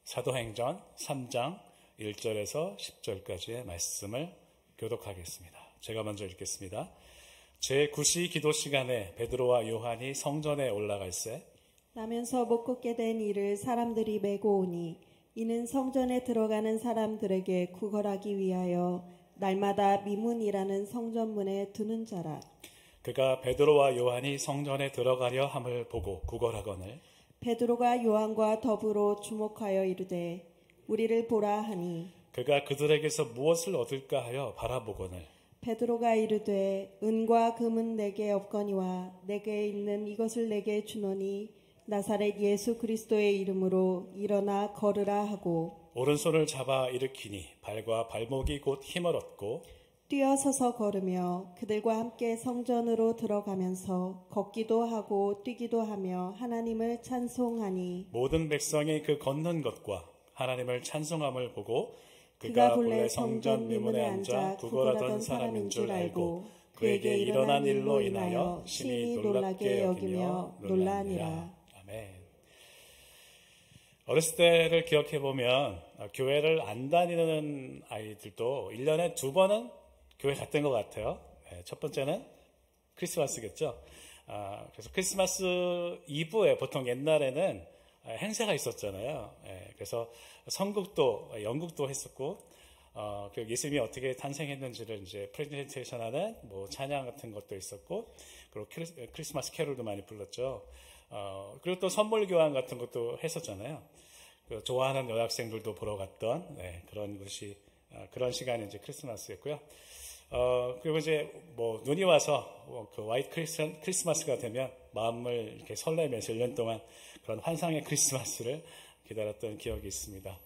사도행전 3장 1절에서 10절까지의 말씀을 교독하겠습니다. 제가 먼저 읽겠습니다. 제9시 기도 시간에 베드로와 요한이 성전에 올라갈새 나면서 못 걷게 된 이를 사람들이 메고 오니 이는 성전에 들어가는 사람들에게 구걸하기 위하여 날마다 미문이라는 성전문에 두는 자라. 그가 베드로와 요한이 성전에 들어가려 함을 보고 구걸하거늘 베드로가 요한과 더불어 주목하여 이르되 우리를 보라 하니 그가 그들에게서 무엇을 얻을까 하여 바라보거늘 베드로가 이르되 은과 금은 내게 없거니와 내게 있는 이것을 내게 주노니 나사렛 예수 그리스도의 이름으로 일어나 걸으라 하고 오른손을 잡아 일으키니 발과 발목이 곧 힘을 얻고 뛰어서서 걸으며 그들과 함께 성전으로 들어가면서 걷기도 하고 뛰기도 하며 하나님을 찬송하니 모든 백성이 그 걷는 것과 하나님을 찬송함을 보고 그가 본래 성전 미문에 앉아 구걸하던 사람인 줄 알고 그에게 일어난 일로 인하여 심히 놀랍게 여기며 놀라니라. 아멘. 어렸을 때를 기억해보면 교회를 안 다니는 아이들도 1년에 2번은 교회 갔던 것 같아요. 첫 번째는 크리스마스겠죠. 그래서 크리스마스 이브에 보통 옛날에는 행사가 있었잖아요. 그래서 선곡도 연극도 했었고 그 예수님이 어떻게 탄생했는지를 이제 프레젠테이션하는 뭐 찬양 같은 것도 있었고 그리고 크리스마스 캐롤도 많이 불렀죠. 그리고 또 선물 교환 같은 것도 했었잖아요. 그 좋아하는 여학생들도 보러 갔던 그런 것이 그런 시간이 이제 크리스마스였고요. 그리고 이제 뭐 눈이 와서 그 화이트 크리스마스가 되면 마음을 이렇게 설레면서 1년 동안 그런 환상의 크리스마스를 기다렸던 기억이 있습니다.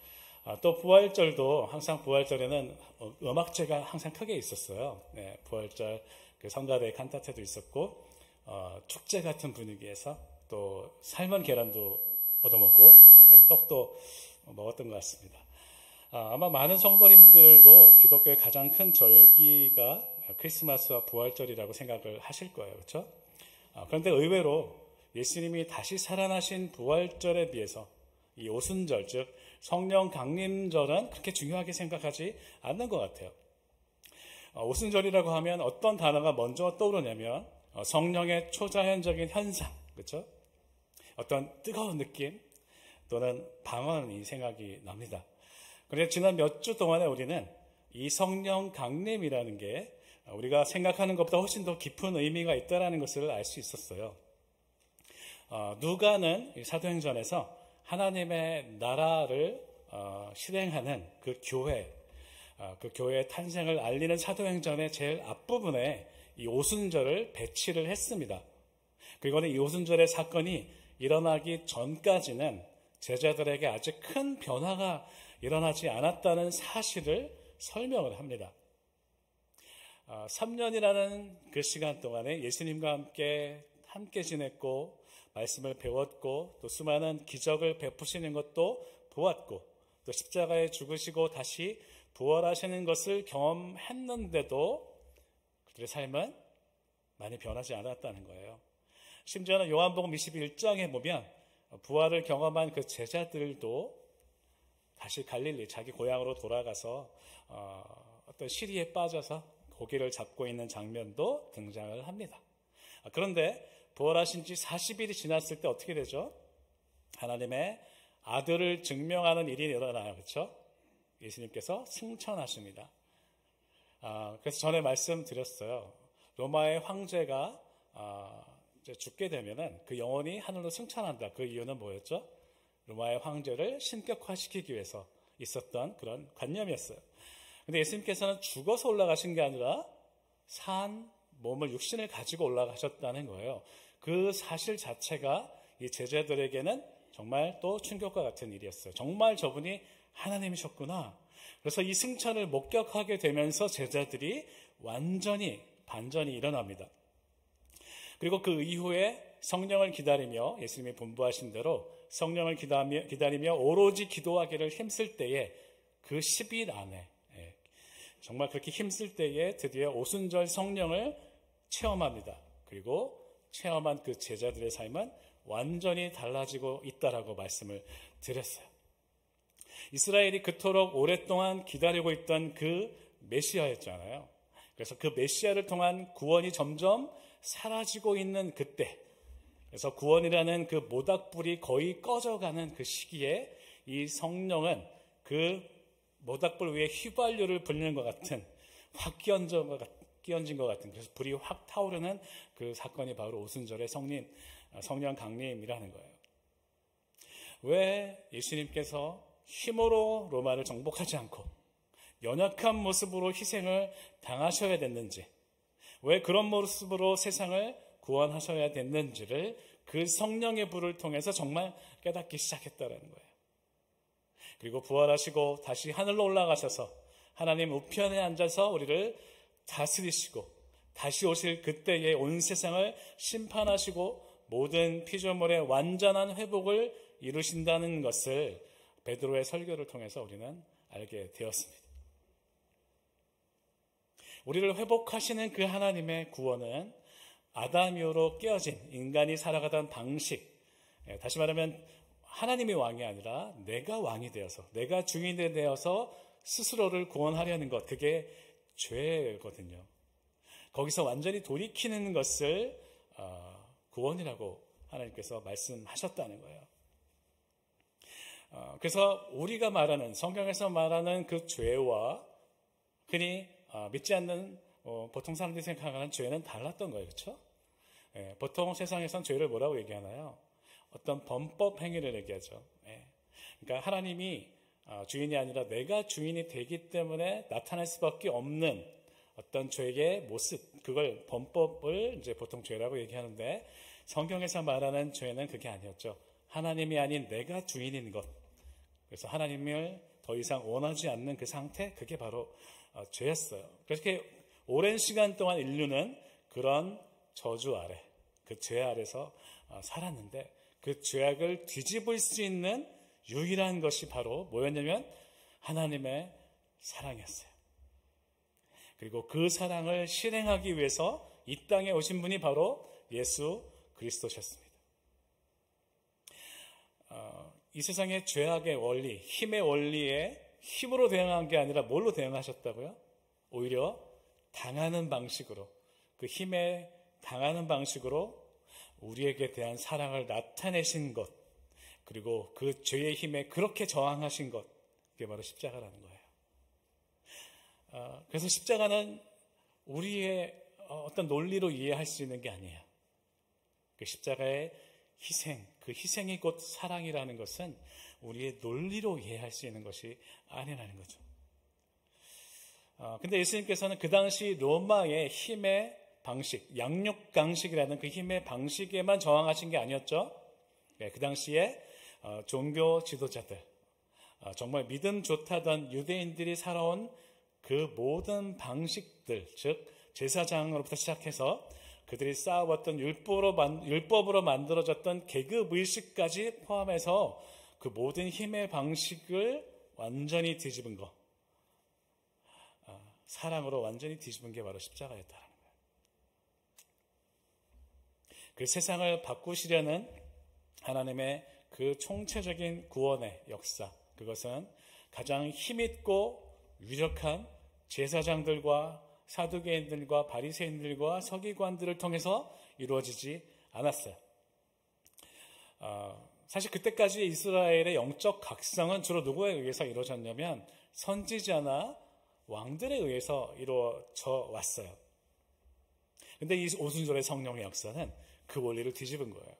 또 부활절도 항상 부활절에는 음악제가 항상 크게 있었어요. 부활절 그 성가대 칸타테도 있었고 축제 같은 분위기에서 또 삶은 계란도 얻어먹고 떡도 먹었던 것 같습니다. 아마 많은 성도님들도 기독교의 가장 큰 절기가 크리스마스와 부활절이라고 생각을 하실 거예요. 그렇죠? 그런데 의외로 예수님이 다시 살아나신 부활절에 비해서 이 오순절, 즉 성령 강림절은 그렇게 중요하게 생각하지 않는 것 같아요. 오순절이라고 하면 어떤 단어가 먼저 떠오르냐면 성령의 초자연적인 현상, 그렇죠? 어떤 뜨거운 느낌 또는 방언이 생각이 납니다. 그런데 지난 몇 주 동안에 우리는 이 성령 강림이라는 게 우리가 생각하는 것보다 훨씬 더 깊은 의미가 있다는 것을 알 수 있었어요. 누가는 사도행전에서 하나님의 나라를 실행하는 그 교회의 탄생을 알리는 사도행전의 제일 앞부분에 이 오순절을 배치를 했습니다. 그리고는 이 오순절의 사건이 일어나기 전까지는 제자들에게 아직 큰 변화가 일어나지 않았다는 사실을 설명을 합니다. 3년이라는 그 시간 동안에 예수님과 함께 지냈고 말씀을 배웠고 또 수많은 기적을 베푸시는 것도 보았고 또 십자가에 죽으시고 다시 부활하시는 것을 경험했는데도 그들의 삶은 많이 변하지 않았다는 거예요. 심지어는 요한복음 21장에 보면 부활을 경험한 그 제자들도 다시 갈릴리 자기 고향으로 돌아가서 어떤 시리에 빠져서 고기를 잡고 있는 장면도 등장을 합니다. 그런데 부활하신 지 40일이 지났을 때 어떻게 되죠? 하나님의 아들을 증명하는 일이 일어나요. 그렇죠? 예수님께서 승천하십니다. 그래서 전에 말씀드렸어요. 로마의 황제가 이제 죽게 되면은 그 영혼이 하늘로 승천한다. 그 이유는 뭐였죠? 로마의 황제를 신격화시키기 위해서 있었던 그런 관념이었어요. 근데 예수님께서는 죽어서 올라가신 게 아니라 산 몸을 육신을 가지고 올라가셨다는 거예요. 그 사실 자체가 이 제자들에게는 정말 또 충격과 같은 일이었어요. 정말 저분이 하나님이셨구나. 그래서 이 승천을 목격하게 되면서 제자들이 완전히 반전이 일어납니다. 그리고 그 이후에 성령을 기다리며 예수님이 분부하신 대로 성령을 기다리며 오로지 기도하기를 힘쓸 때에 그 10일 안에 정말 그렇게 힘쓸 때에 드디어 오순절 성령을 체험합니다. 그리고 체험한 그 제자들의 삶은 완전히 달라지고 있다라고 말씀을 드렸어요. 이스라엘이 그토록 오랫동안 기다리고 있던 그 메시아였잖아요. 그래서 그 메시아를 통한 구원이 점점 사라지고 있는 그때, 그래서 구원이라는 그 모닥불이 거의 꺼져가는 그 시기에 이 성령은 그 모닥불 위에 휘발유를 불리는 것 같은, 확 끼얹은 것 같은, 그래서 불이 확 타오르는 그 사건이 바로 오순절의 성령 강림이라는 거예요. 왜 예수님께서 힘으로 로마를 정복하지 않고 연약한 모습으로 희생을 당하셔야 됐는지, 왜 그런 모습으로 세상을 구원하셔야 됐는지를 그 성령의 불을 통해서 정말 깨닫기 시작했다는 거예요. 그리고 부활하시고 다시 하늘로 올라가셔서 하나님 우편에 앉아서 우리를 다스리시고 다시 오실 그때에 온 세상을 심판하시고 모든 피조물의 완전한 회복을 이루신다는 것을 베드로의 설교를 통해서 우리는 알게 되었습니다. 우리를 회복하시는 그 하나님의 구원은 아담 이후로 깨어진 인간이 살아가던 방식, 다시 말하면 하나님이 왕이 아니라 내가 왕이 되어서, 내가 주인이 되어서 스스로를 구원하려는 것, 그게 죄거든요. 거기서 완전히 돌이키는 것을 구원이라고 하나님께서 말씀하셨다는 거예요. 그래서 우리가 말하는, 성경에서 말하는 그 죄와 흔히 믿지 않는 보통 사람들이 생각하는 죄는 달랐던 거예요. 그렇죠? 보통 세상에선 죄를 뭐라고 얘기하나요? 어떤 범법 행위를 얘기하죠. 그러니까 하나님이 주인이 아니라 내가 주인이 되기 때문에 나타날 수밖에 없는 어떤 죄의 모습, 그걸 범법을 이제 보통 죄라고 얘기하는데, 성경에서 말하는 죄는 그게 아니었죠. 하나님이 아닌 내가 주인인 것. 그래서 하나님을 더 이상 원하지 않는 그 상태, 그게 바로 죄였어요. 그렇게 오랜 시간 동안 인류는 그런 저주 아래, 그 죄 아래서 살았는데, 그 죄악을 뒤집을 수 있는 유일한 것이 바로 뭐였냐면 하나님의 사랑이었어요. 그리고 그 사랑을 실행하기 위해서 이 땅에 오신 분이 바로 예수 그리스도셨습니다. 이 세상의 죄악의 원리, 힘의 원리에 힘으로 대응한 게 아니라 뭘로 대응하셨다고요? 오히려 당하는 방식으로, 그 힘에 당하는 방식으로 우리에게 대한 사랑을 나타내신 것, 그리고 그 죄의 힘에 그렇게 저항하신 것, 그게 바로 십자가라는 거예요. 그래서 십자가는 우리의 어떤 논리로 이해할 수 있는 게 아니에요. 그 십자가의 희생, 그 희생이 곧 사랑이라는 것은 우리의 논리로 이해할 수 있는 것이 아니라는 거죠. 근데 예수님께서는 그 당시 로마의 힘의 방식, 양육강식이라는 그 힘의 방식에만 저항하신 게 아니었죠. 그 당시에 종교 지도자들, 정말 믿음 좋다던 유대인들이 살아온 그 모든 방식들, 즉 제사장으로부터 시작해서 그들이 쌓아왔던 율법으로 만들어졌던 계급의식까지 포함해서 그 모든 힘의 방식을 완전히 뒤집은 거, 사랑으로 완전히 뒤집은 게 바로 십자가였다는 거예요. 그 세상을 바꾸시려는 하나님의 그 총체적인 구원의 역사, 그것은 가장 힘있고 유력한 제사장들과 사두개인들과 바리새인들과 서기관들을 통해서 이루어지지 않았어요. 사실 그때까지 이스라엘의 영적 각성은 주로 누구에 의해서 이루어졌냐면 선지자나 왕들에 의해서 이루어져 왔어요. 근데 이 오순절의 성령의 역사는 그 원리를 뒤집은 거예요.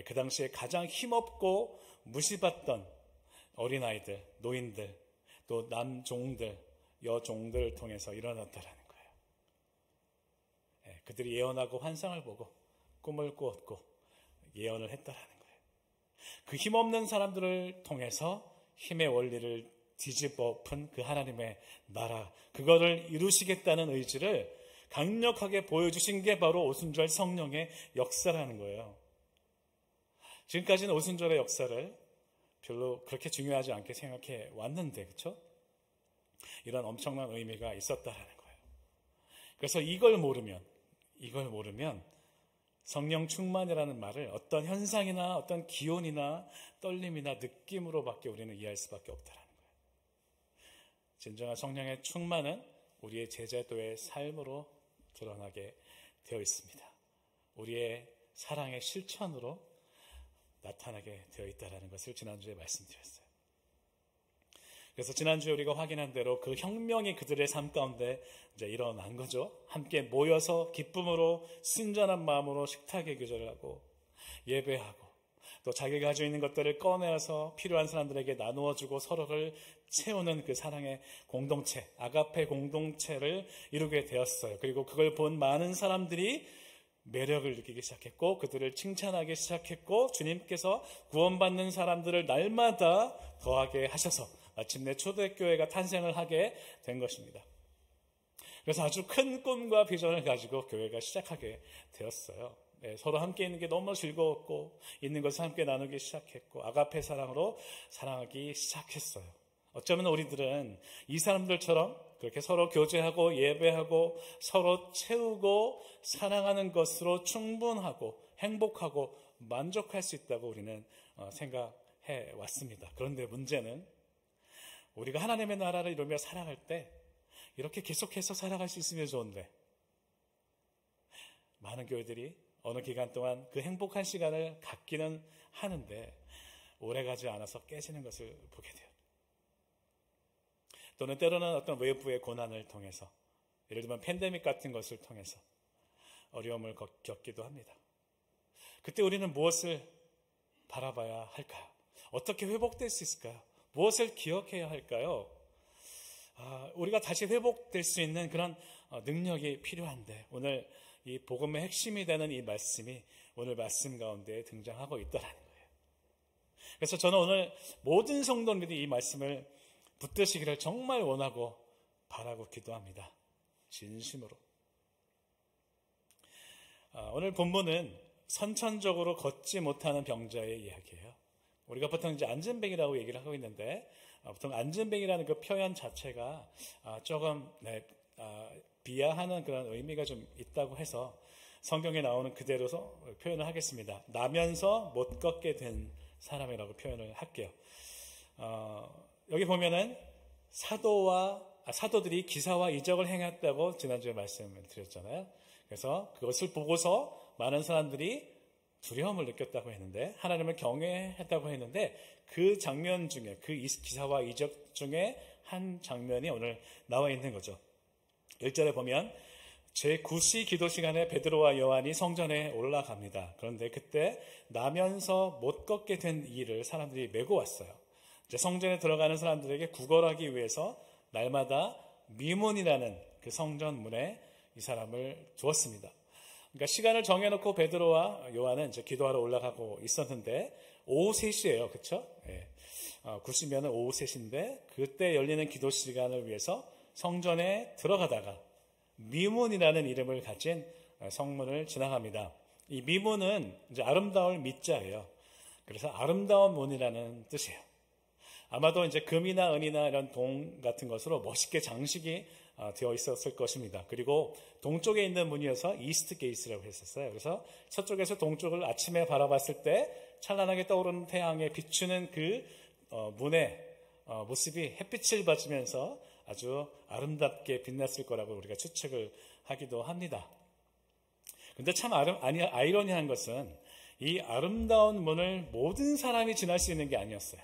그 당시에 가장 힘없고 무시받던 어린아이들, 노인들, 또 남종들, 여종들을 통해서 일어났다라는 거예요. 그들이 예언하고 환상을 보고 꿈을 꾸었고 예언을 했다라는 거예요. 그 힘없는 사람들을 통해서 힘의 원리를 뒤집어 푼 그 하나님의 나라, 그거를 이루시겠다는 의지를 강력하게 보여주신 게 바로 오순절 성령의 역사라는 거예요. 지금까지는 오순절의 역사를 별로 그렇게 중요하지 않게 생각해 왔는데, 그렇죠? 이런 엄청난 의미가 있었다라는 거예요. 그래서 이걸 모르면 성령 충만이라는 말을 어떤 현상이나 어떤 기온이나 떨림이나 느낌으로밖에 우리는 이해할 수밖에 없다라는 거예요. 진정한 성령의 충만은 우리의 제자도의 삶으로 드러나게 되어 있습니다. 우리의 사랑의 실천으로 나타나게 되어 있다는 것을 지난주에 말씀드렸어요. 그래서 지난주에 우리가 확인한 대로 그 혁명이 그들의 삶 가운데 이제 일어난 거죠. 함께 모여서 기쁨으로 순전한 마음으로 식탁에 교제를 하고 예배하고 또 자기가 가지고 있는 것들을 꺼내서 필요한 사람들에게 나누어주고 서로를 채우는 그 사랑의 공동체, 아가페 공동체를 이루게 되었어요. 그리고 그걸 본 많은 사람들이 매력을 느끼기 시작했고 그들을 칭찬하기 시작했고 주님께서 구원받는 사람들을 날마다 더하게 하셔서 마침내 초대교회가 탄생을 하게 된 것입니다. 그래서 아주 큰 꿈과 비전을 가지고 교회가 시작하게 되었어요. 네, 서로 함께 있는 게 너무 즐거웠고 있는 것을 함께 나누기 시작했고 아가페 사랑으로 사랑하기 시작했어요. 어쩌면 우리들은 이 사람들처럼 그렇게 서로 교제하고 예배하고 서로 채우고 사랑하는 것으로 충분하고 행복하고 만족할 수 있다고 우리는 생각해 왔습니다. 그런데 문제는 우리가 하나님의 나라를 이루며 살아갈 때 이렇게 계속해서 살아갈 수 있으면 좋은데 많은 교회들이 어느 기간 동안 그 행복한 시간을 갖기는 하는데 오래가지 않아서 깨지는 것을 보게 돼요. 또는 때로는 어떤 외부의 고난을 통해서 예를 들면 팬데믹 같은 것을 통해서 어려움을 겪기도 합니다. 그때 우리는 무엇을 바라봐야 할까요? 어떻게 회복될 수 있을까요? 무엇을 기억해야 할까요? 우리가 다시 회복될 수 있는 그런 능력이 필요한데 오늘 이 복음의 핵심이 되는 이 말씀이 오늘 말씀 가운데 등장하고 있다는 거예요. 그래서 저는 오늘 모든 성도님들이 이 말씀을 붙드시기를 정말 원하고 바라고 기도합니다. 진심으로. 오늘 본문은 선천적으로 걷지 못하는 병자의 이야기예요. 우리가 보통 이제 안진뱅이라고 얘기를 하고 있는데 보통 안진뱅이라는 그 표현 자체가 조금 비하하는 그런 의미가 좀 있다고 해서 성경에 나오는 그대로서 표현을 하겠습니다. 나면서 못 걷게 된 사람이라고 표현을 할게요. 여기 보면은 사도들이 기사와 이적을 행했다고 지난주에 말씀을 드렸잖아요. 그래서 그것을 보고서 많은 사람들이 두려움을 느꼈다고 했는데 하나님을 경외했다고 했는데 그 장면 중에 그 기사와 이적 중에 한 장면이 오늘 나와 있는 거죠. 1절에 보면 제9시 기도 시간에 베드로와 요한이 성전에 올라갑니다. 그런데 그때 나면서 못 걷게 된 이를 사람들이 메고 왔어요. 이제 성전에 들어가는 사람들에게 구걸하기 위해서 날마다 미문이라는 그 성전 문에 이 사람을 두었습니다. 그러니까 시간을 정해놓고 베드로와 요한은 이제 기도하러 올라가고 있었는데 오후 3시예요. 그렇죠? 예. 9시면 오후 3시인데 그때 열리는 기도 시간을 위해서 성전에 들어가다가 미문이라는 이름을 가진 성문을 지나갑니다. 이 미문은 이제 아름다울 미자예요. 그래서 아름다운 문이라는 뜻이에요. 아마도 이제 금이나 은이나 이런 동 같은 것으로 멋있게 장식이 되어 있었을 것입니다. 그리고 동쪽에 있는 문이어서 이스트 게이트라고 했었어요. 그래서 서쪽에서 동쪽을 아침에 바라봤을 때 찬란하게 떠오르는 태양에 비추는 그 문의 모습이 햇빛을 받으면서 아주 아름답게 빛났을 거라고 우리가 추측을 하기도 합니다. 그런데 참 아이러니한 것은 이 아름다운 문을 모든 사람이 지날 수 있는 게 아니었어요.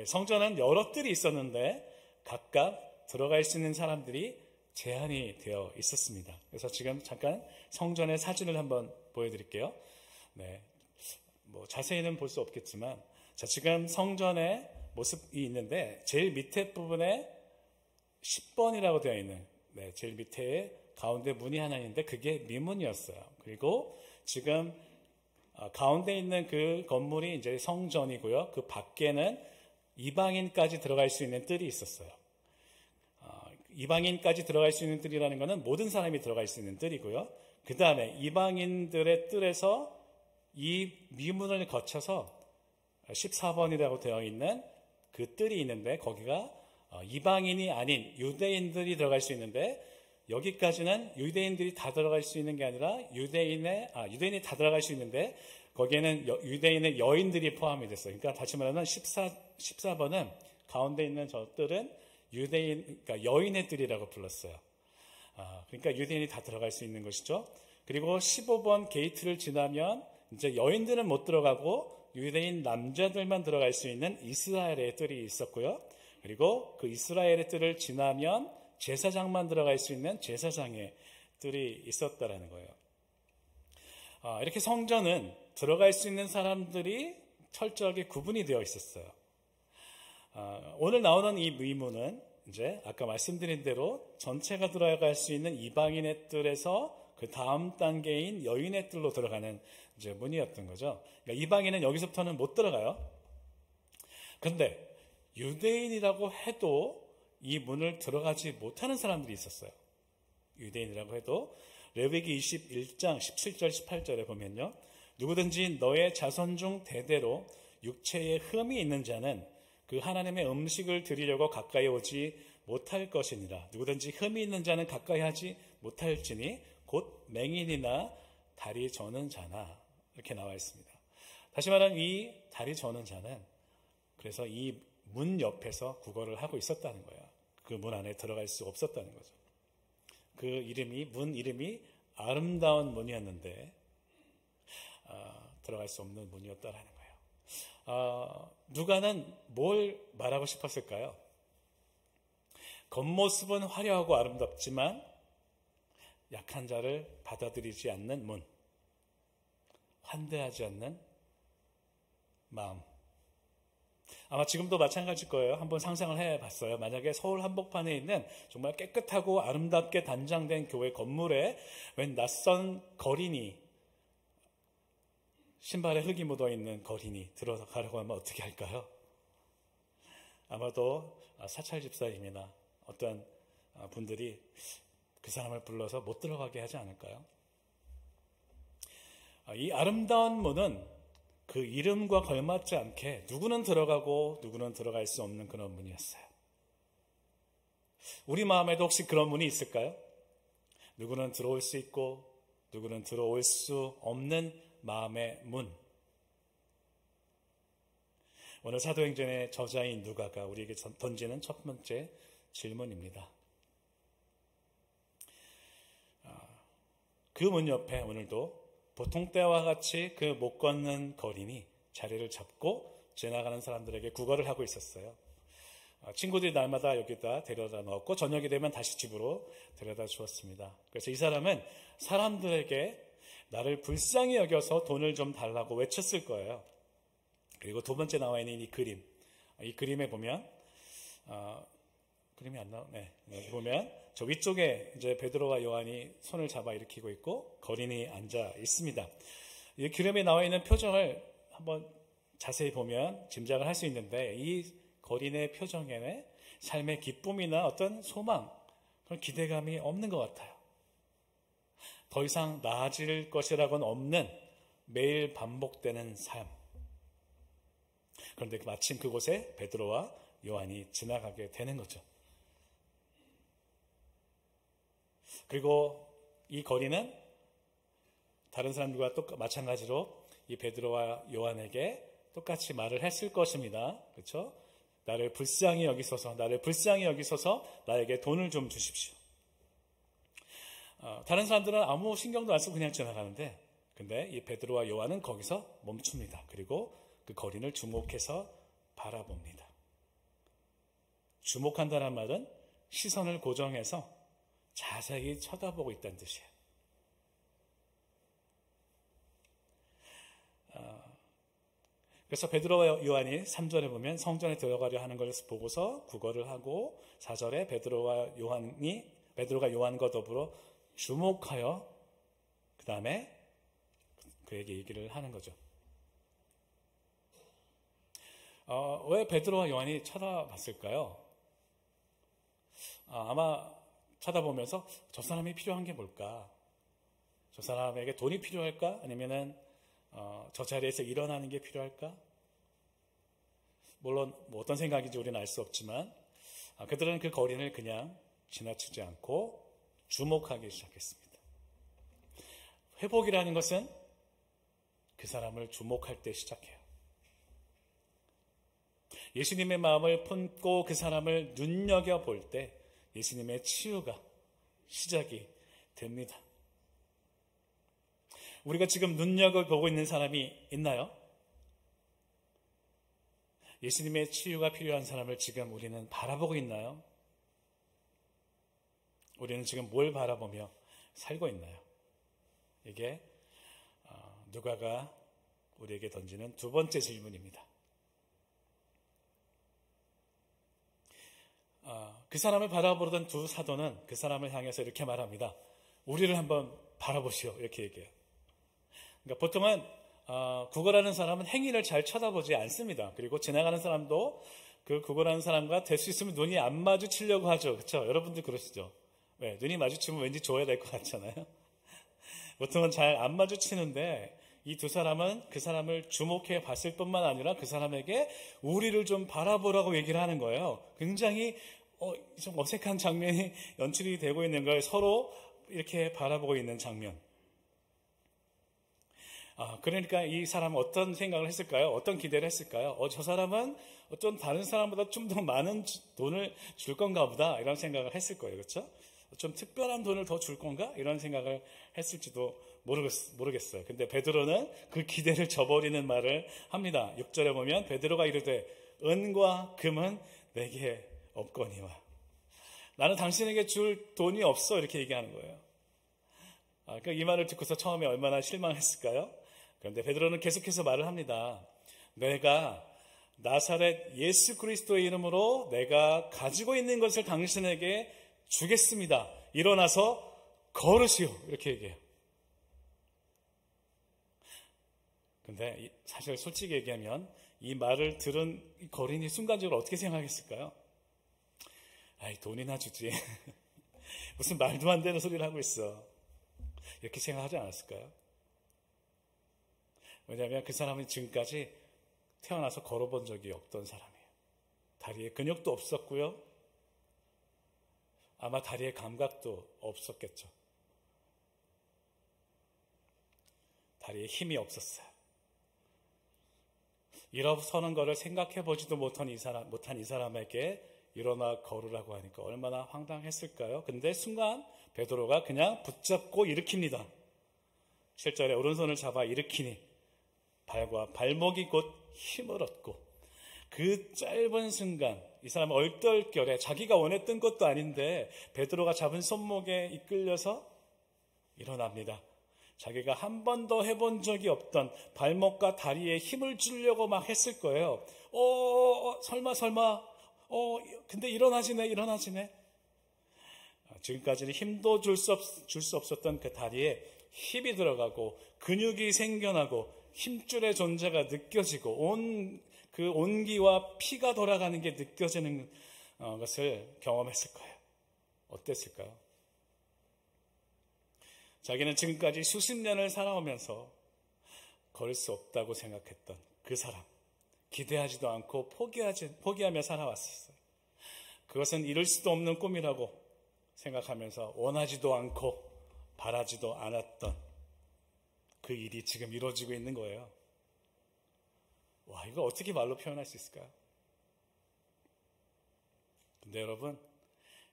성전은 여러 뜰이 있었는데 각각 들어갈 수 있는 사람들이 제한이 되어 있었습니다. 그래서 지금 잠깐 성전의 사진을 한번 보여드릴게요. 네, 뭐 자세히는 볼 수 없겠지만, 자 지금 성전의 모습이 있는데 제일 밑에 부분에 10번이라고 되어 있는 제일 밑에 가운데 문이 하나 있는데 그게 미문이었어요. 그리고 지금 가운데 있는 그 건물이 이제 성전이고요. 그 밖에는 이방인까지 들어갈 수 있는 뜰이 있었어요. 이방인까지 들어갈 수 있는 뜰이라는 것은 모든 사람이 들어갈 수 있는 뜰이고요. 그 다음에 이방인들의 뜰에서 이 미문을 거쳐서 14번이라고 되어 있는 그 뜰이 있는데 거기가 이방인이 아닌 유대인들이 들어갈 수 있는데 여기까지는 유대인들이 다 들어갈 수 있는 게 아니라 유대인이 다 들어갈 수 있는데 거기에는 유대인의 여인들이 포함이 됐어요. 그러니까 다시 말하면 14번은 가운데 있는 저들은 그러니까 여인의 뜰이라고 불렀어요. 그러니까 유대인이 다 들어갈 수 있는 것이죠. 그리고 15번 게이트를 지나면 이제 여인들은 못 들어가고 유대인 남자들만 들어갈 수 있는 이스라엘의 뜰이 있었고요. 그리고 그 이스라엘의 뜰을 지나면 제사장만 들어갈 수 있는 제사장의 뜰이 있었다라는 거예요. 이렇게 성전은 들어갈 수 있는 사람들이 철저하게 구분이 되어 있었어요. 오늘 나오는 이 의문은 이제 아까 말씀드린 대로 전체가 들어갈 수 있는 이방인의 뜰에서 그 다음 단계인 여인의 뜰로 들어가는 이제 문이었던 거죠. 그러니까 이방인은 여기서부터는 못 들어가요. 그런데 유대인이라고 해도 이 문을 들어가지 못하는 사람들이 있었어요. 유대인이라고 해도 레위기 21장 17절 18절에 보면요. 누구든지 너의 자손 중 대대로 육체에 흠이 있는 자는 그 하나님의 음식을 드리려고 가까이 오지 못할 것이니라. 누구든지 흠이 있는 자는 가까이 하지 못할지니 곧 맹인이나 다리 저는 자나. 이렇게 나와 있습니다. 다시 말하면 이 다리 저는 자는 그래서 이 문 옆에서 구걸을 하고 있었다는 거예요. 그 문 안에 들어갈 수 없었다는 거죠. 그 문 이름이 아름다운 문이었는데 들어갈 수 없는 문이었다라는 거예요. 누가는 뭘 말하고 싶었을까요? 겉모습은 화려하고 아름답지만 약한 자를 받아들이지 않는 문, 환대하지 않는 마음. 아마 지금도 마찬가지일 거예요. 한번 상상을 해봤어요. 만약에 서울 한복판에 있는 정말 깨끗하고 아름답게 단장된 교회 건물에 웬 낯선 거린이, 신발에 흙이 묻어있는 거린이 들어가려고 하면 어떻게 할까요? 아마도 사찰 집사님이나 어떤 분들이 그 사람을 불러서 못 들어가게 하지 않을까요? 이 아름다운 문은 그 이름과 걸맞지 않게 누구는 들어가고 누구는 들어갈 수 없는 그런 문이었어요. 우리 마음에도 혹시 그런 문이 있을까요? 누구는 들어올 수 있고 누구는 들어올 수 없는 마음의 문. 오늘 사도행전의 저자인 누가가 우리에게 던지는 첫 번째 질문입니다. 그 문 옆에 오늘도 보통 때와 같이 그 못 걷는 거린이 자리를 잡고 지나가는 사람들에게 구걸을 하고 있었어요. 친구들이 날마다 여기다 데려다 넣었고 저녁이 되면 다시 집으로 데려다 주었습니다. 그래서 이 사람은 사람들에게 나를 불쌍히 여겨서 돈을 좀 달라고 외쳤을 거예요. 그리고 두 번째 나와 있는 이 그림. 이 그림에 보면 그림이 안 나오네. 여기 보면 저 위쪽에 이제 베드로와 요한이 손을 잡아 일으키고 있고 거린이 앉아 있습니다. 이 그림에 나와 있는 표정을 한번 자세히 보면 짐작을 할 수 있는데 이 거린의 표정에는 삶의 기쁨이나 어떤 소망, 그런 기대감이 없는 것 같아요. 더 이상 나아질 것이라고는 없는 매일 반복되는 삶. 그런데 마침 그곳에 베드로와 요한이 지나가게 되는 거죠. 그리고 이 거리는 다른 사람들과 마찬가지로 이 베드로와 요한에게 똑같이 말을 했을 것입니다. 그렇죠? 나를 불쌍히 여기소서 나에게 돈을 좀 주십시오. 다른 사람들은 아무 신경도 안 쓰고 그냥 지나가는데 근데 이 베드로와 요한은 거기서 멈춥니다. 그리고 그 거린을 주목해서 바라봅니다. 주목한다는 말은 시선을 고정해서 자세히 쳐다보고 있다는 뜻이에요. 그래서 베드로와 요한이 3절에 보면 성전에 들어가려 하는 것을 보고서 구걸을 하고 4절에 베드로가 요한과 더불어 주목하여 그 다음에 그에게 얘기를 하는 거죠. 왜 베드로와 요한이 쳐다봤을까요? 아마 쳐다보면서 저 사람이 필요한 게 뭘까? 저 사람에게 돈이 필요할까? 아니면은 저 자리에서 일어나는 게 필요할까? 물론 뭐 어떤 생각인지 우리는 알 수 없지만 그들은 그 거린을 그냥 지나치지 않고 주목하기 시작했습니다. 회복이라는 것은 그 사람을 주목할 때 시작해요. 예수님의 마음을 품고 그 사람을 눈여겨볼 때 예수님의 치유가 시작이 됩니다. 우리가 지금 눈여겨보고 있는 사람이 있나요? 예수님의 치유가 필요한 사람을 지금 우리는 바라보고 있나요? 우리는 지금 뭘 바라보며 살고 있나요? 이게 누가가 우리에게 던지는 두 번째 질문입니다. 그 사람을 바라보던 두 사도는 그 사람을 향해서 이렇게 말합니다. 우리를 한번 바라보시오. 이렇게 얘기해요. 그러니까 보통은 구걸하는 사람은 행위를 잘 쳐다보지 않습니다. 그리고 지나가는 사람도 그 구걸하는 사람과 될 수 있으면 눈이 안 마주치려고 하죠. 그렇죠? 여러분들 그러시죠? 왜? 눈이 마주치면 왠지 좋아야 될 것 같잖아요. 보통은 잘 안 마주치는데 이 두 사람은 그 사람을 주목해 봤을 뿐만 아니라 그 사람에게 우리를 좀 바라보라고 얘기를 하는 거예요. 굉장히 좀 어색한 장면이 연출이 되고 있는 걸 서로 이렇게 바라보고 있는 장면. 그러니까 이 사람은 어떤 생각을 했을까요? 어떤 기대를 했을까요? 저 사람은 어떤 다른 사람보다 좀 더 많은 돈을 줄 건가 보다 이런 생각을 했을 거예요. 그렇죠? 좀 특별한 돈을 더 줄 건가? 이런 생각을 했을지도 모르겠어요. 근데 베드로는 그 기대를 저버리는 말을 합니다. 6절에 보면 베드로가 이르되 은과 금은 내게 없거니와. 나는 당신에게 줄 돈이 없어. 이렇게 얘기하는 거예요. 그러니까 이 말을 듣고서 처음에 얼마나 실망했을까요? 그런데 베드로는 계속해서 말을 합니다. 내가 나사렛 예수 그리스도의 이름으로 내가 가지고 있는 것을 당신에게 주겠습니다. 일어나서 걸으시오. 이렇게 얘기해요. 근데 사실 솔직히 얘기하면 이 말을 들은 거린이 순간적으로 어떻게 생각했을까요? 아이, 돈이나 주지. 무슨 말도 안 되는 소리를 하고 있어. 이렇게 생각하지 않았을까요? 왜냐하면 그 사람은 지금까지 태어나서 걸어본 적이 없던 사람이에요. 다리에 근육도 없었고요. 아마 다리에 감각도 없었겠죠. 다리에 힘이 없었어요. 일어서는 것을 생각해보지도 못한 이 사람에게 일어나 걸으라고 하니까 얼마나 황당했을까요? 근데 순간 베드로가 그냥 붙잡고 일으킵니다. 7절에 오른손을 잡아 일으키니 발과 발목이 곧 힘을 얻고 그 짧은 순간 이 사람은 얼떨결에 자기가 원했던 것도 아닌데 베드로가 잡은 손목에 이끌려서 일어납니다. 자기가 한 번도 해본 적이 없던 발목과 다리에 힘을 주려고 막 했을 거예요. 설마 근데 일어나지네. 지금까지는 힘도 줄 수 없었던 그 다리에 힘이 들어가고 근육이 생겨나고 힘줄의 존재가 느껴지고 그 온기와 피가 돌아가는 게 느껴지는 것을 경험했을 거예요. 어땠을까요? 자기는 지금까지 수십 년을 살아오면서 걸을 수 없다고 생각했던 그 사람, 기대하지도 않고 포기하며 살아왔었어요. 그것은 이룰 수도 없는 꿈이라고 생각하면서 원하지도 않고 바라지도 않았던 그 일이 지금 이루어지고 있는 거예요. 와, 이걸 어떻게 말로 표현할 수 있을까요? 근데 여러분,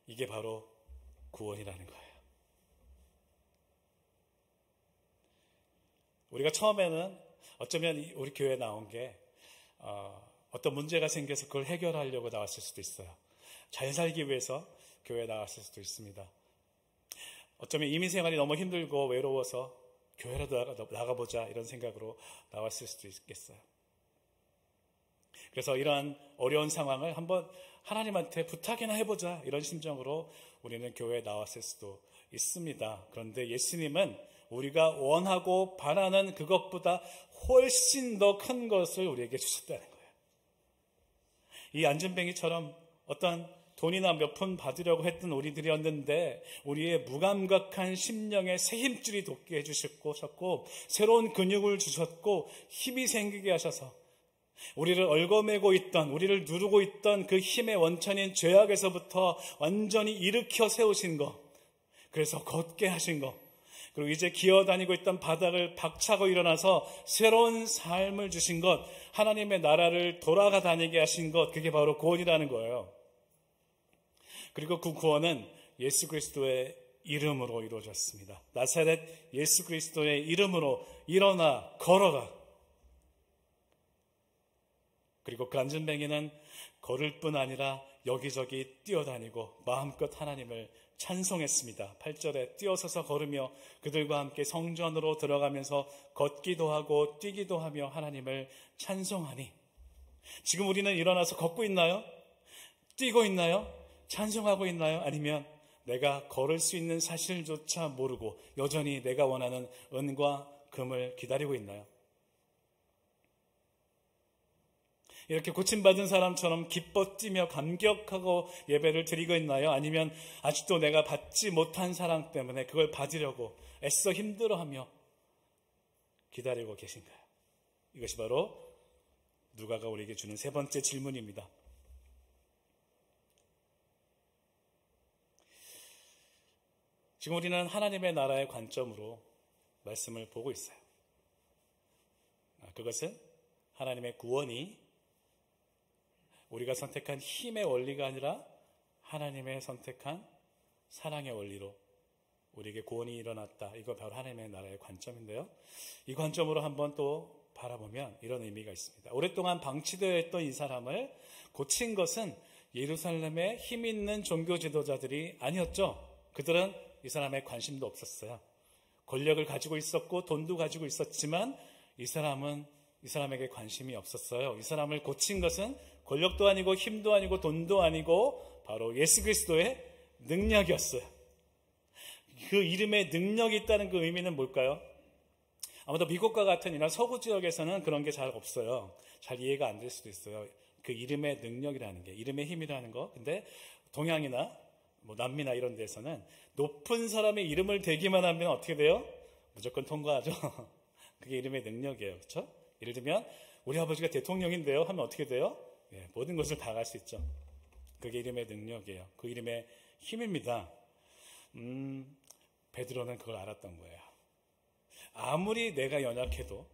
이게 바로 구원이라는 거예요. 우리가 처음에는 어쩌면 우리 교회에 나온 게 어떤 문제가 생겨서 그걸 해결하려고 나왔을 수도 있어요. 잘 살기 위해서 교회에 나왔을 수도 있습니다. 어쩌면 이민 생활이 너무 힘들고 외로워서 교회라도 나가보자 이런 생각으로 나왔을 수도 있겠어요. 그래서 이러한 어려운 상황을 한번 하나님한테 부탁이나 해보자 이런 심정으로 우리는 교회에 나왔을 수도 있습니다. 그런데 예수님은 우리가 원하고 바라는 그것보다 훨씬 더 큰 것을 우리에게 주셨다는 거예요. 이 안전뱅이처럼 어떤 돈이나 몇 푼 받으려고 했던 우리들이었는데 우리의 무감각한 심령에 새 힘줄이 돋게 해주셨고 새로운 근육을 주셨고 힘이 생기게 하셔서 우리를 얽어매고 있던, 우리를 누르고 있던 그 힘의 원천인 죄악에서부터 완전히 일으켜 세우신 것, 그래서 걷게 하신 것, 그리고 이제 기어다니고 있던 바닥을 박차고 일어나서 새로운 삶을 주신 것, 하나님의 나라를 돌아가 다니게 하신 것, 그게 바로 구원이라는 거예요. 그리고 그 구원은 예수 그리스도의 이름으로 이루어졌습니다. 나사렛 예수 그리스도의 이름으로 일어나 걸어가. 그리고 그 안전뱅이는 걸을 뿐 아니라 여기저기 뛰어다니고 마음껏 하나님을 찬송했습니다. 8절에 뛰어서서 걸으며 그들과 함께 성전으로 들어가면서 걷기도 하고 뛰기도 하며 하나님을 찬송하니. 지금 우리는 일어나서 걷고 있나요? 뛰고 있나요? 찬송하고 있나요? 아니면 내가 걸을 수 있는 사실조차 모르고 여전히 내가 원하는 은과 금을 기다리고 있나요? 이렇게 고침받은 사람처럼 기뻐 뛰며 감격하고 예배를 드리고 있나요? 아니면 아직도 내가 받지 못한 사랑 때문에 그걸 받으려고 애써 힘들어하며 기다리고 계신가요? 이것이 바로 누가가 우리에게 주는 세 번째 질문입니다. 지금 우리는 하나님의 나라의 관점으로 말씀을 보고 있어요. 그것은 하나님의 구원이 우리가 선택한 힘의 원리가 아니라 하나님의 선택한 사랑의 원리로 우리에게 구원이 일어났다. 이거 바로 하나님의 나라의 관점인데요. 이 관점으로 한번 또 바라보면 이런 의미가 있습니다. 오랫동안 방치되어 있던 이 사람을 고친 것은 예루살렘의 힘 있는 종교 지도자들이 아니었죠. 그들은 이 사람에 관심도 없었어요. 권력을 가지고 있었고 돈도 가지고 있었지만 이 사람에게 관심이 없었어요. 이 사람을 고친 것은 권력도 아니고 힘도 아니고 돈도 아니고 바로 예수 그리스도의 능력이었어요. 그 이름에 능력이 있다는 그 의미는 뭘까요? 아마도 미국과 같은 이런 서구 지역에서는 그런 게 잘 없어요. 잘 이해가 안 될 수도 있어요. 그 이름의 능력이라는 게, 이름의 힘이라는 거. 근데 동양이나 남미나 이런 데서는 높은 사람의 이름을 대기만 하면 어떻게 돼요? 무조건 통과하죠. 그게 이름의 능력이에요. 그렇죠? 예를 들면 우리 아버지가 대통령인데요 하면 어떻게 돼요? 모든 것을 다 갈 수 있죠. 그게 이름의 능력이에요. 그 이름의 힘입니다. 베드로는 그걸 알았던 거예요. 아무리 내가 연약해도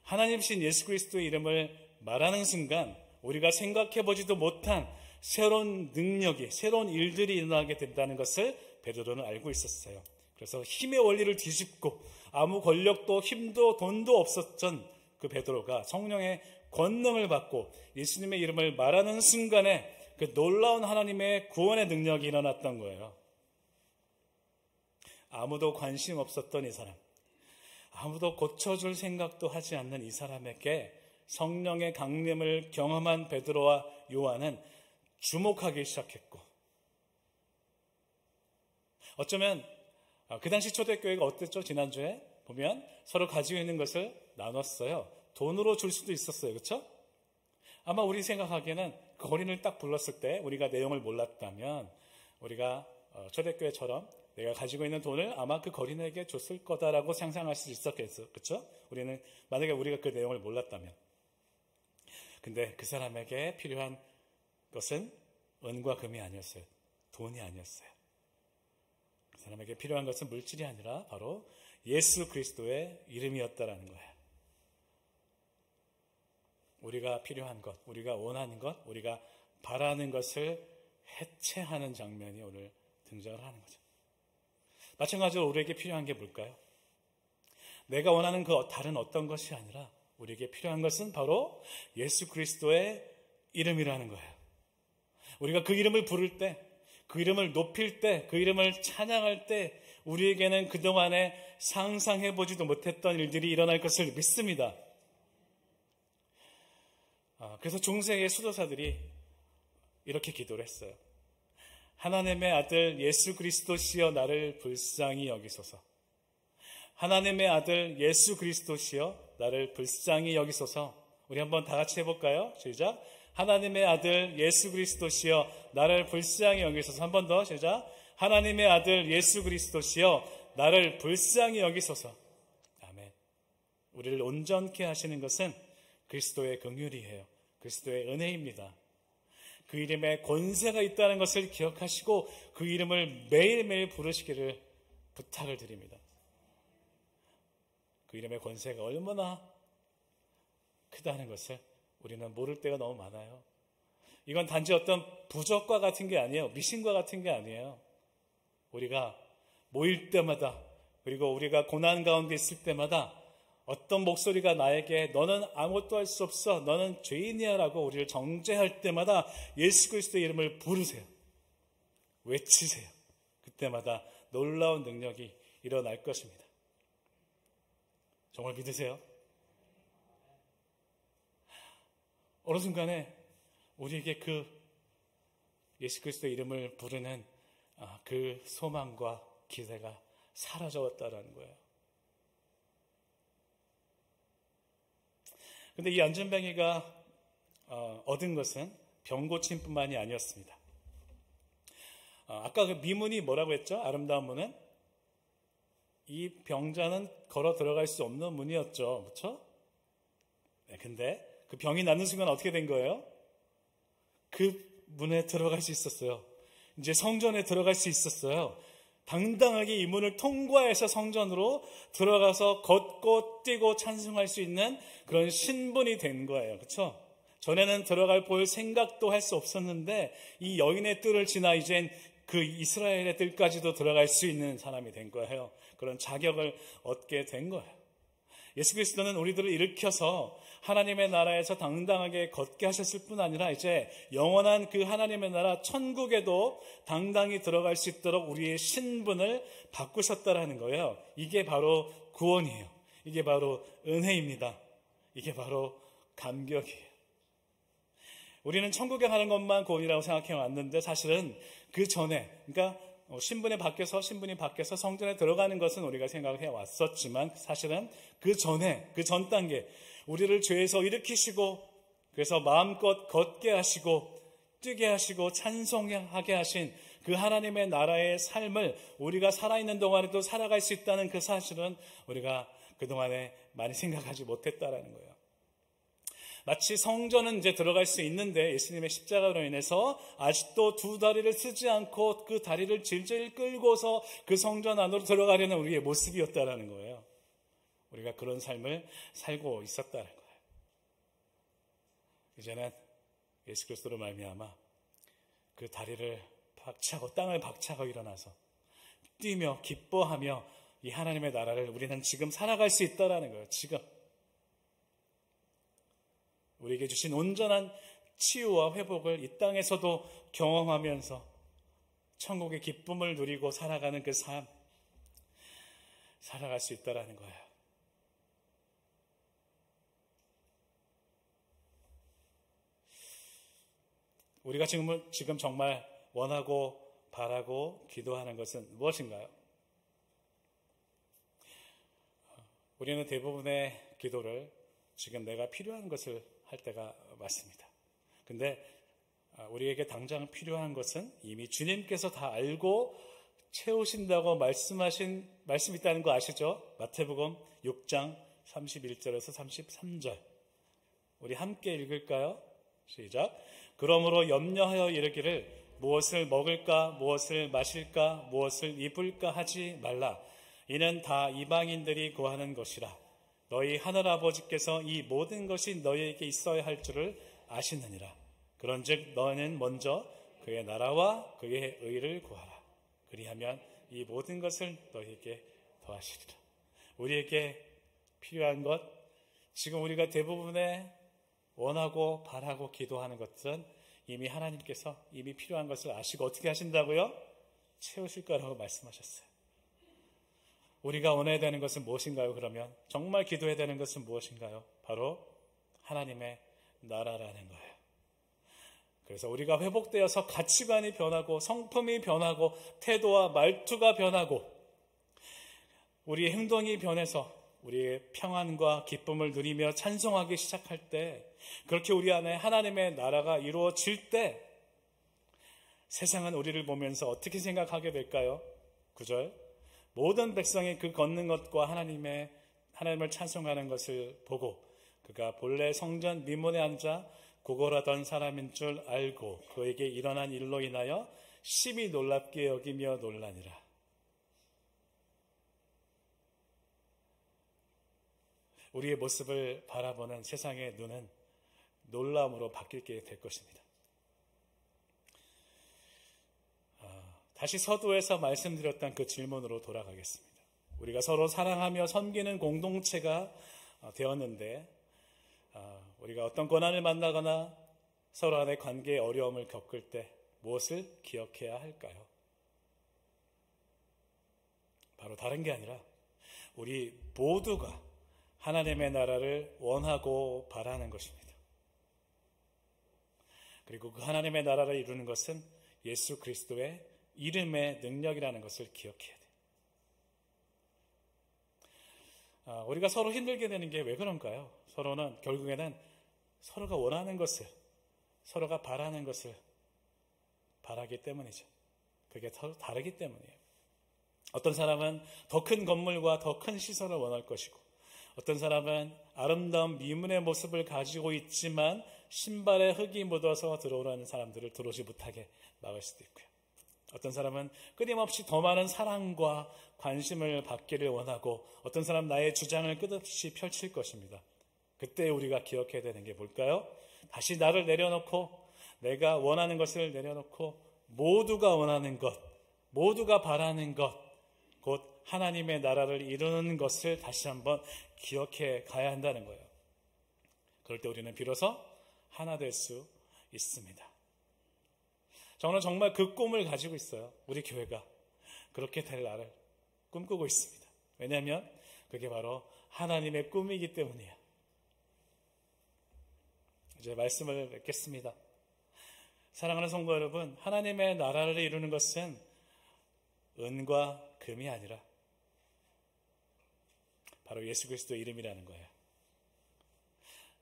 하나님이신 예수 그리스도의 이름을 말하는 순간 우리가 생각해보지도 못한 새로운 능력이, 새로운 일들이 일어나게 된다는 것을 베드로는 알고 있었어요. 그래서 힘의 원리를 뒤집고 아무 권력도 힘도 돈도 없었던 그 베드로가 성령의 권능을 받고 예수님의 이름을 말하는 순간에 그 놀라운 하나님의 구원의 능력이 일어났던 거예요. 아무도 관심 없었던 이 사람, 아무도 고쳐줄 생각도 하지 않는 이 사람에게 성령의 강림을 경험한 베드로와 요한은 주목하기 시작했고, 어쩌면 그 당시 초대교회가 어땠죠? 지난주에 보면 서로 가지고 있는 것을 나눴어요. 돈으로 줄 수도 있었어요. 그렇죠? 아마 우리 생각하기에는 그 거린을 딱 불렀을 때 우리가 내용을 몰랐다면 우리가 초대교회처럼 내가 가지고 있는 돈을 아마 그 거린에게 줬을 거다라고 상상할 수 있었겠죠. 그렇죠? 만약에 우리가 그 내용을 몰랐다면. 근데 그 사람에게 필요한 것은 은과 금이 아니었어요. 돈이 아니었어요. 그 사람에게 필요한 것은 물질이 아니라 바로 예수 그리스도의 이름이었다라는 거예요. 우리가 필요한 것, 우리가 원하는 것, 우리가 바라는 것을 해체하는 장면이 오늘 등장을 하는 거죠. 마찬가지로 우리에게 필요한 게 뭘까요? 내가 원하는 그 다른 어떤 것이 아니라 우리에게 필요한 것은 바로 예수 그리스도의 이름이라는 거예요. 우리가 그 이름을 부를 때, 그 이름을 높일 때, 그 이름을 찬양할 때 우리에게는 그동안에 상상해보지도 못했던 일들이 일어날 것을 믿습니다. 그래서 중세의 수도사들이 이렇게 기도를 했어요. 하나님의 아들 예수 그리스도시여 나를 불쌍히 여기소서. 하나님의 아들 예수 그리스도시여 나를 불쌍히 여기소서. 우리 한번 다 같이 해볼까요? 시작. 하나님의 아들 예수 그리스도시여 나를 불쌍히 여기소서. 한 번 더 시작. 하나님의 아들 예수 그리스도시여 나를 불쌍히 여기소서. 아멘. 우리를 온전케 하시는 것은 그리스도의 긍휼이에요. 그리스도의 은혜입니다. 그 이름에 권세가 있다는 것을 기억하시고 그 이름을 매일매일 부르시기를 부탁을 드립니다. 그 이름의 권세가 얼마나 크다는 것을 우리는 모를 때가 너무 많아요. 이건 단지 어떤 부적과 같은 게 아니에요. 미신과 같은 게 아니에요. 우리가 모일 때마다, 그리고 우리가 고난 가운데 있을 때마다 어떤 목소리가 나에게 너는 아무것도 할 수 없어, 너는 죄인이야 라고 우리를 정죄할 때마다 예수 그리스도의 이름을 부르세요. 외치세요. 그때마다 놀라운 능력이 일어날 것입니다. 정말 믿으세요? 어느 순간에 우리에게 그 예수 그리스도의 이름을 부르는 그 소망과 기대가 사라졌다라는 거예요. 근데 이 안전뱅이가 얻은 것은 병고침뿐만이 아니었습니다. 아까 그 미문이 뭐라고 했죠? 아름다운 문은? 이 병자는 걸어 들어갈 수 없는 문이었죠. 그렇죠? 네, 근데 그 병이 낫는 순간 어떻게 된 거예요? 그 문에 들어갈 수 있었어요. 이제 성전에 들어갈 수 있었어요. 당당하게 이 문을 통과해서 성전으로 들어가서 걷고 뛰고 찬송할 수 있는 그런 신분이 된 거예요. 그렇죠? 전에는 들어갈 볼 생각도 할 수 없었는데 이 여인의 뜰을 지나 이젠 그 이스라엘의 뜰까지도 들어갈 수 있는 사람이 된 거예요. 그런 자격을 얻게 된 거예요. 예수 그리스도는 우리들을 일으켜서 하나님의 나라에서 당당하게 걷게 하셨을 뿐 아니라 이제 영원한 그 하나님의 나라 천국에도 당당히 들어갈 수 있도록 우리의 신분을 바꾸셨다라는 거예요. 이게 바로 구원이에요. 이게 바로 은혜입니다. 이게 바로 감격이에요. 우리는 천국에 가는 것만 구원이라고 생각해 왔는데 사실은 그 전에, 그러니까 신분이 바뀌어서 성전에 들어가는 것은 우리가 생각해 왔었지만 사실은 그 전에, 그 전 단계, 우리를 죄에서 일으키시고 그래서 마음껏 걷게 하시고 뛰게 하시고 찬송하게 하신 그 하나님의 나라의 삶을 우리가 살아있는 동안에도 살아갈 수 있다는 그 사실은 우리가 그동안에 많이 생각하지 못했다라는 거예요. 마치 성전은 이제 들어갈 수 있는데 예수님의 십자가로 인해서 아직도 두 다리를 쓰지 않고 그 다리를 질질 끌고서 그 성전 안으로 들어가려는 우리의 모습이었다라는 거예요. 우리가 그런 삶을 살고 있었다는 거예요. 이제는 예수 그리스도로 말미암아 그 다리를 박차고 땅을 박차고 일어나서 뛰며 기뻐하며 이 하나님의 나라를 우리는 지금 살아갈 수 있다라는 거예요. 지금 우리에게 주신 온전한 치유와 회복을 이 땅에서도 경험하면서 천국의 기쁨을 누리고 살아가는 그 삶, 살아갈 수 있다라는 거예요. 우리가 지금 정말 원하고 바라고 기도하는 것은 무엇인가요? 우리는 대부분의 기도를 지금 내가 필요한 것을 할 때가 맞습니다. 근데 우리에게 당장 필요한 것은 이미 주님께서 다 알고 채우신다고 말씀이 있다는 거 아시죠? 마태복음 6장 31절에서 33절. 우리 함께 읽을까요? 시작. 그러므로 염려하여 이르기를 무엇을 먹을까, 무엇을 마실까, 무엇을 입을까 하지 말라. 이는 다 이방인들이 구하는 것이라. 너희 하늘아버지께서 이 모든 것이 너희에게 있어야 할 줄을 아시느니라. 그런즉 너는 먼저 그의 나라와 그의 의를 구하라. 그리하면 이 모든 것을 너희에게 더하시리라. 우리에게 필요한 것, 지금 우리가 대부분의 원하고 바라고 기도하는 것은 이미 하나님께서 이미 필요한 것을 아시고 어떻게 하신다고요? 채우실 거라고 말씀하셨어요. 우리가 원해야 되는 것은 무엇인가요? 그러면 정말 기도해야 되는 것은 무엇인가요? 바로 하나님의 나라라는 거예요. 그래서 우리가 회복되어서 가치관이 변하고 성품이 변하고 태도와 말투가 변하고 우리의 행동이 변해서 우리의 평안과 기쁨을 누리며 찬송하기 시작할 때, 그렇게 우리 안에 하나님의 나라가 이루어질 때 세상은 우리를 보면서 어떻게 생각하게 될까요? 9절. 모든 백성이 그 걷는 것과 하나님을 찬송하는 것을 보고 그가 본래 성전 미문에 앉아 구걸하던 사람인 줄 알고 그에게 일어난 일로 인하여 심히 놀랍게 여기며 놀라니라. 우리의 모습을 바라보는 세상의 눈은 놀라움으로 바뀌게 될 것입니다. 다시 서두에서 말씀드렸던 그 질문으로 돌아가겠습니다. 우리가 서로 사랑하며 섬기는 공동체가 되었는데 우리가 어떤 고난을 만나거나 서로 간의 관계에 어려움을 겪을 때 무엇을 기억해야 할까요? 바로 다른 게 아니라 우리 모두가 하나님의 나라를 원하고 바라는 것입니다. 그리고 그 하나님의 나라를 이루는 것은 예수 그리스도의 이름의 능력이라는 것을 기억해야 돼요. 우리가 서로 힘들게 되는 게 왜 그런가요? 서로는 결국에는 서로가 원하는 것을, 서로가 바라는 것을 바라기 때문이죠. 그게 서로 다르기 때문이에요. 어떤 사람은 더 큰 건물과 더 큰 시설을 원할 것이고, 어떤 사람은 아름다운 미문의 모습을 가지고 있지만 신발에 흙이 묻어서 들어오는 사람들을 들어오지 못하게 막을 수도 있고요. 어떤 사람은 끊임없이 더 많은 사랑과 관심을 받기를 원하고, 어떤 사람은 나의 주장을 끝없이 펼칠 것입니다. 그때 우리가 기억해야 되는 게 뭘까요? 다시 나를 내려놓고, 내가 원하는 것을 내려놓고 모두가 원하는 것, 모두가 바라는 것, 곧 하나님의 나라를 이루는 것을 다시 한번 기억해 가야 한다는 거예요. 그럴 때 우리는 비로소 하나 될 수 있습니다. 저는 정말 그 꿈을 가지고 있어요. 우리 교회가 그렇게 될 날을 꿈꾸고 있습니다. 왜냐하면 그게 바로 하나님의 꿈이기 때문이에요. 이제 말씀을 맺겠습니다. 사랑하는 성도 여러분, 하나님의 나라를 이루는 것은 은과 금이 아니라 바로 예수 그리스도의 이름이라는 거예요.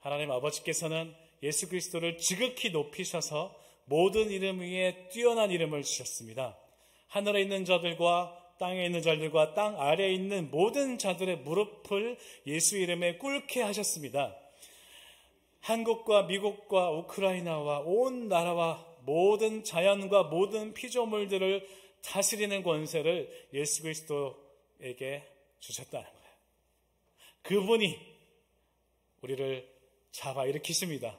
하나님 아버지께서는 예수 그리스도를 지극히 높이셔서 모든 이름 위에 뛰어난 이름을 주셨습니다. 하늘에 있는 자들과 땅에 있는 자들과 땅 아래에 있는 모든 자들의 무릎을 예수 이름에 꿇게 하셨습니다. 한국과 미국과 우크라이나와 온 나라와 모든 자연과 모든 피조물들을 다스리는 권세를 예수 그리스도에게 주셨다는 거예요. 그분이 우리를 잡아 일으키십니다.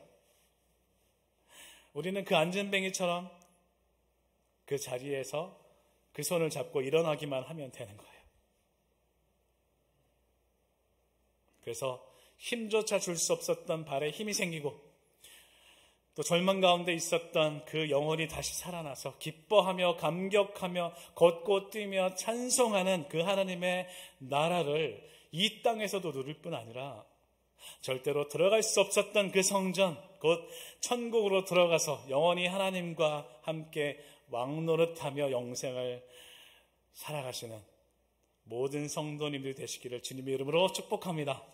우리는 그 안전뱅이처럼 그 자리에서 그 손을 잡고 일어나기만 하면 되는 거예요. 그래서 힘조차 줄 수 없었던 발에 힘이 생기고, 또 절망 가운데 있었던 그 영혼이 다시 살아나서 기뻐하며 감격하며 걷고 뛰며 찬송하는 그 하나님의 나라를 이 땅에서도 누릴 뿐 아니라 절대로 들어갈 수 없었던 그 성전, 곧 천국으로 들어가서 영원히 하나님과 함께 왕노릇하며 영생을 살아가시는 모든 성도님들이 되시기를 주님의 이름으로 축복합니다.